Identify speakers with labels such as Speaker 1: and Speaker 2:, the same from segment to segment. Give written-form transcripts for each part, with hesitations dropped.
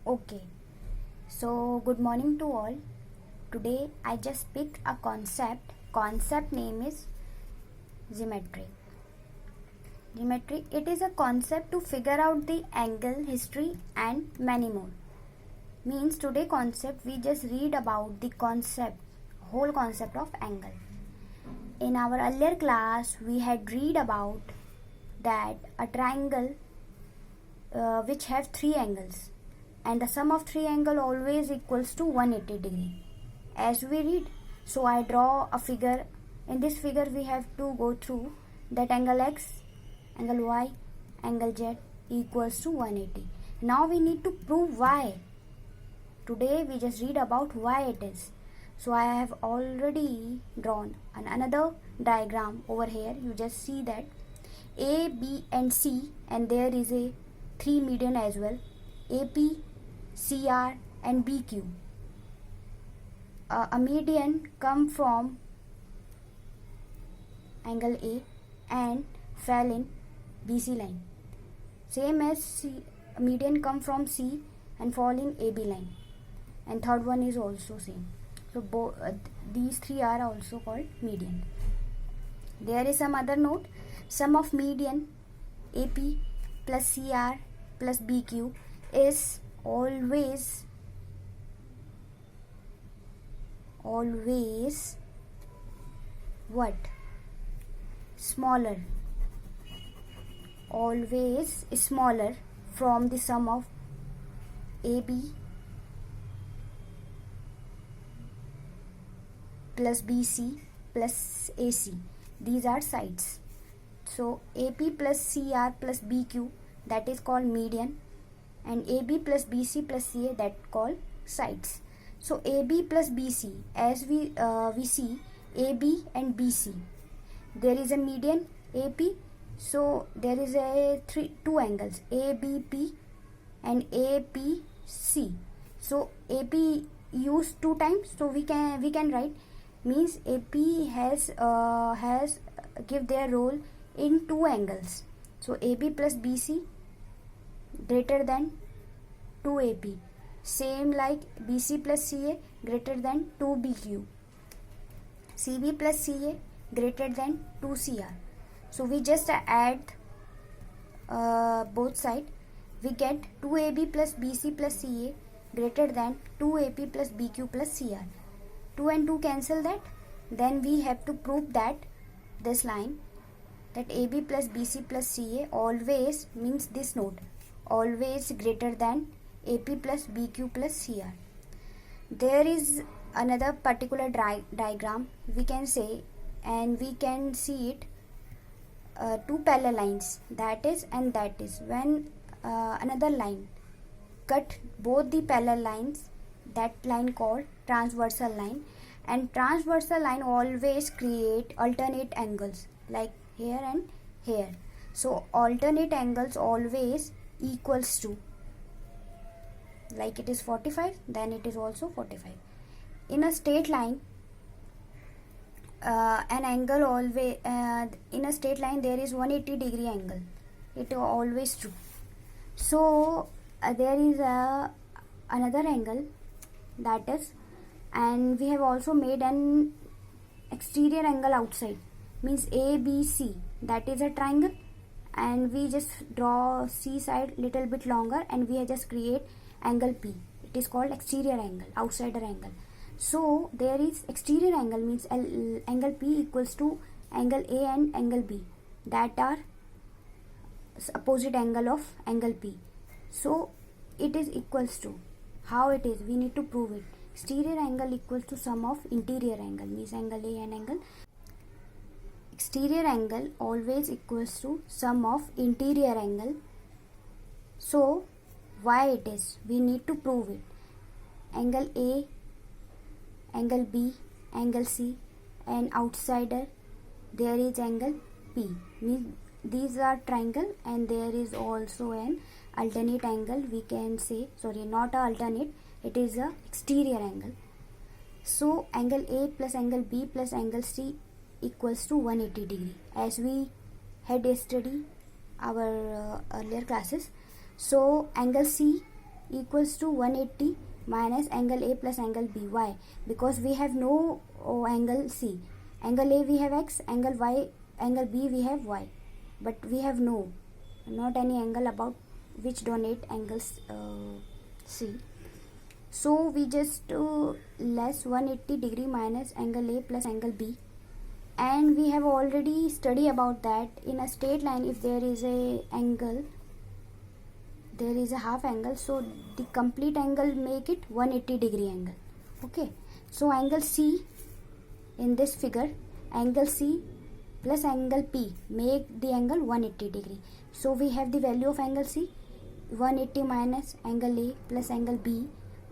Speaker 1: Okay, so good morning to all. Today I just picked a concept. Concept name is geometry. Geometry, it is a concept to figure out the angle, history and many more. Means today concept we just read about the concept, whole concept of angle. In our earlier class we had read about that a triangle which have three angles, and the sum of three angle always equals to 180 degree as we read. So I draw a figure. In this figure we have to go through that angle x, angle y, angle z equals to 180. Now we need to prove why. Today we just read about why it is. So I have already drawn another diagram over here. You just see that A, B and C, and there is a 3 median as well, AP, CR and BQ. A median come from angle A and fell in BC line. Same as median come from C and fall in AB line. And third one is also same. So these three are also called median. There is some other note. Sum of median AP plus CR plus BQ is always what? Smaller. Always smaller from the sum of AB plus BC plus AC. These are sides. So AP plus CR plus BQ, that is called median, and AB plus BC plus CA, that called sides. So AB plus BC, as we see AB and BC, there is a median AP. So there is a two angles ABP and APC. So AP used two times, so we can write, means AP has give their role in two angles. So AB plus BC greater than 2AP. Same like BC plus CA greater than 2BQ. CB plus CA greater than 2CR. So we just add both sides. We get 2AB plus BC plus CA greater than 2AP plus BQ plus CR. 2 and 2 cancel that. Then we have to prove that this line, that AB plus BC plus CA always, means this note, always greater than AP plus BQ plus CR. There is another particular diagram we can say, and we can see it two parallel lines, that is and that is. When another line cut both the parallel lines, that line called transversal line. And transversal line always create alternate angles like here and here. So alternate angles always equals to, like it is 45, then it is also 45. In a straight line, an angle always in a straight line there is 180 degree angle. It is always true. So there is another angle, that is, and we have also made an exterior angle outside, means ABC, that is a triangle, and we just draw C side little bit longer and we just create angle P. It is called exterior angle, outsider angle. So there is exterior angle, means angle P equals to angle A and angle B, that are opposite angle of angle P. So it is equals to, how it is, we need to prove it. Exterior angle equals to sum of interior angle, means angle A and angle. Exterior angle always equals to sum of interior angle. So why it is, we need to prove it. Angle A, angle B, angle C, and outsider there is angle P, means these are triangle, and there is also an alternate angle, we can say, sorry, not a alternate, it is a exterior angle. So angle A plus angle B plus angle C equals to 180 degree, as we had studied our earlier classes. So angle C equals to 180 minus angle A plus angle B. Why? Because we have no angle C. Angle A we have X, angle B we have Y, but we have not any angle about which donate angles C. So we just less 180 degree minus angle A plus angle B, and we have already studied about that. In a straight line, if there is a angle, there is a half angle, so the complete angle make it 180 degree angle. Okay, so angle C in this figure, angle C plus angle P make the angle 180 degree. So we have the value of angle C, 180 minus angle A plus angle B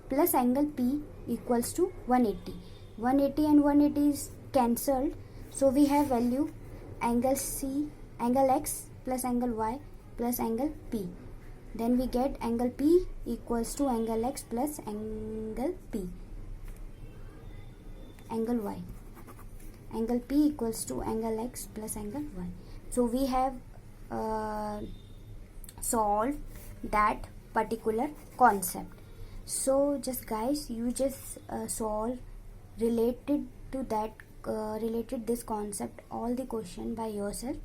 Speaker 1: plus angle P equals to 180. 180 and 180 is cancelled, so we have value angle C, angle X plus angle Y plus angle P. Then we get angle P equals to angle X plus angle P, angle Y. Angle P equals to angle X plus angle Y. So we have solved that particular concept. So just guys, you just solve related to that related this concept all the question by yourself,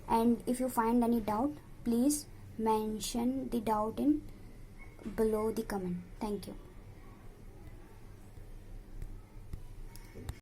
Speaker 1: and if you find any doubt, please mention the doubt in below the comment. Thank you.